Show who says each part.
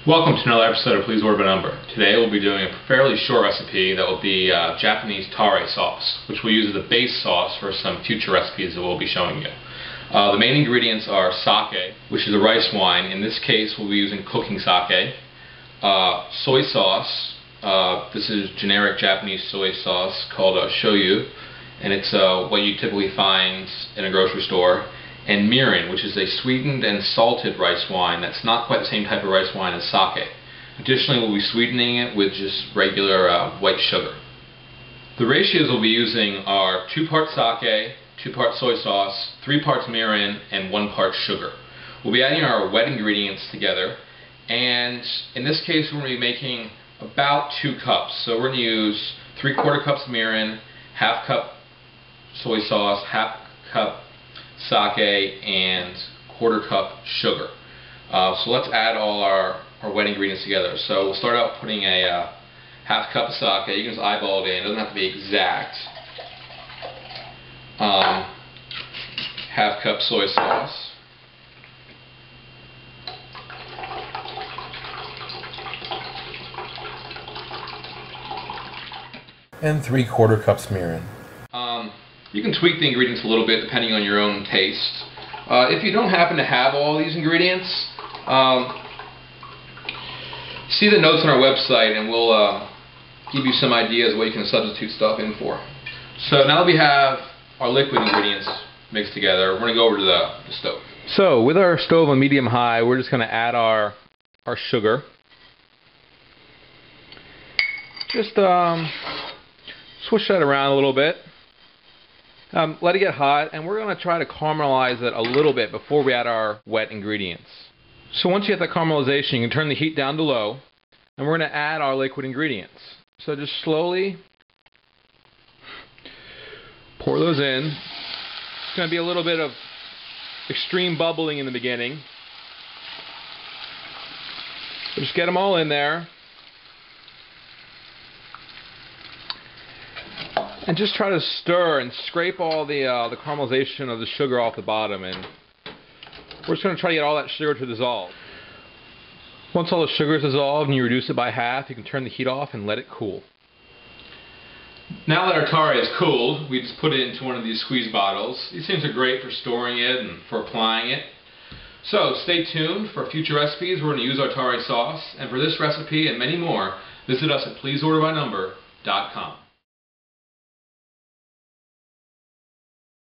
Speaker 1: Welcome to another episode of Please Order by Number. Today we'll be doing a fairly short recipe that will be Japanese Tare sauce, which we'll use as a base sauce for some future recipes that we'll be showing you. The main ingredients are sake, which is a rice wine. In this case we'll be using cooking sake. Soy sauce, this is generic Japanese soy sauce called shoyu, and it's what you typically find in a grocery store. And mirin, which is a sweetened and salted rice wine that's not quite the same type of rice wine as sake. Additionally, we'll be sweetening it with just regular white sugar. The ratios we'll be using are 2 parts sake, 2 parts soy sauce, 3 parts mirin, and 1 part sugar. We'll be adding our wet ingredients together, and in this case we're going to be making about 2 cups. So we're going to use 3/4 cups mirin, 1/2 cup soy sauce, 1/2 cup sake, and 1/4 cup sugar. So let's add all our wet ingredients together. So we'll start out putting a 1/2 cup of sake. You can just eyeball it in, it doesn't have to be exact. 1/2 cup soy sauce.
Speaker 2: And 3/4 cups mirin.
Speaker 1: You can tweak the ingredients a little bit depending on your own taste. If you don't happen to have all these ingredients, see the notes on our website and we'll give you some ideas what you can substitute stuff in for. So now that we have our liquid ingredients mixed together, we're going to go over to the stove. So with our stove on medium-high, we're just going to add our sugar. Just swish that around a little bit. Let it get hot, and we're going to try to caramelize it a little bit before we add our wet ingredients. So once you get that caramelization, you can turn the heat down to low, and we're going to add our liquid ingredients. So just slowly pour those in. It's going to be a little bit of extreme bubbling in the beginning. So just get them all in there. And just try to stir and scrape all the caramelization of the sugar off the bottom, and we're just going to try to get all that sugar to dissolve. Once all the sugar is dissolved and you reduce it by half, you can turn the heat off and let it cool. Now that our tare is cooled, we just put it into one of these squeeze bottles. These things are great for storing it and for applying it. So stay tuned for future recipes. We're going to use our tare sauce, and for this recipe and many more, visit us at pleaseorderbynumber.com.